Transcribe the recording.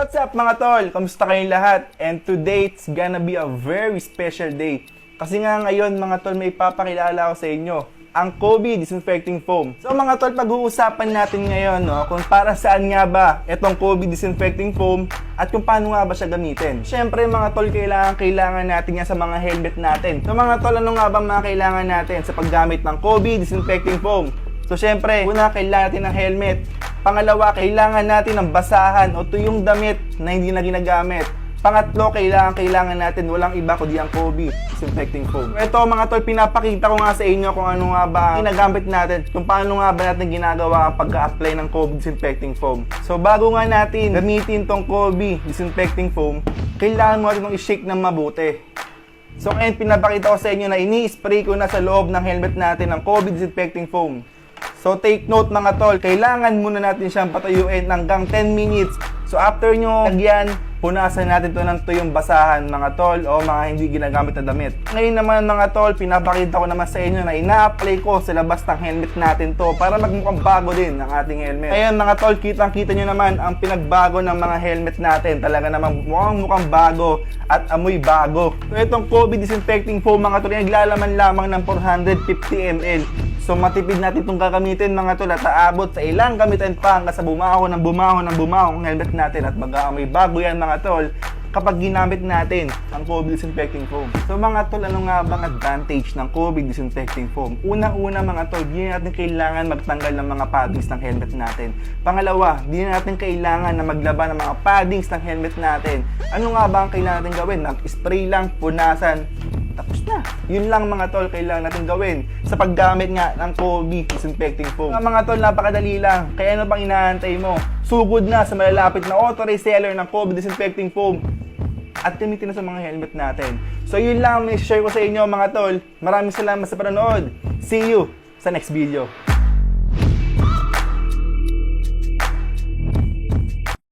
What's up mga tol? Kamusta kayong lahat? And today, it's gonna be a very special day. Kasi nga ngayon mga tol, may ipapakilala ko sa inyo, ang Kobe Disinfecting Foam. So mga tol, pag-uusapan natin ngayon kung para saan nga ba itong Kobe Disinfecting Foam at kung paano nga ba siya gamitin. Siyempre mga tol, kailangan natin yan sa mga helmet natin. So mga tol, ano nga ba mga kailangan natin sa paggamit ng Kobe Disinfecting Foam? So syempre, una kailangan natin ng helmet. Pangalawa, kailangan natin ng basahan o tuyong damit na hindi na ginagamit. Pangatlo, kailangan natin walang iba kundi ang Kobe Disinfecting Foam. So ito mga tol, pinapakita ko nga sa inyo kung ano nga ba ginagamit natin, kung paano nga ba natin ginagawa ang pag-a-apply ng Kobe Disinfecting Foam. So bago nga natin gamitin tong Kobe Disinfecting Foam, kailangan mo natin itong i-shake ng mabuti. So ngayon, pinapakita ko sa inyo na ini-spray ko na sa loob ng helmet natin ang Kobe Disinfecting Foam. So take note mga tol, kailangan muna natin siyang patuyuin hanggang 10 minutes. So after nyo lagyan, punasan natin to ng tuyong basahan mga tol o mga hindi ginagamit na damit. Ngayon naman mga tol, pinapakita ko naman sa inyo na ina-apply ko sa labas ng helmet natin to para magmukhang bago din ang ating helmet. Ngayon mga tol, kitang-kita nyo naman ang pinagbago ng mga helmet natin. Talaga naman mukhang bago at amoy bago. So itong Kobe Disinfecting Foam mga tol, naglalaman lamang ng 450 ml. So matipid natin itong gagamitin mga tol at aabot sa ilang gamitin pa hanggang sa bumaho ang helmet natin at mag-aamoy bago yan mga tol kapag ginamit natin ang Kobe Disinfecting Foam. So mga tol, ano nga bang advantage ng Kobe Disinfecting Foam? Una-una mga tol, di natin kailangan magtanggal ng mga paddings ng helmet natin. Pangalawa, di natin kailangan na maglaba ng mga paddings ng helmet natin. Ano nga ba ang kailangan natin gawin? Mag-spray lang, punasan, tapos na. Yun lang mga tol kailangan natin gawin sa paggamit nga ng Kobe Disinfecting Foam. Mga tol, napakadali lang. Kaya ano pang inaantay mo? Sugod na sa malalapit na authorized seller ng Kobe Disinfecting Foam at gamitin na sa mga helmet natin. So yun lang ang share ko sa inyo mga tol. Maraming salamat sa panonood. See you sa next video.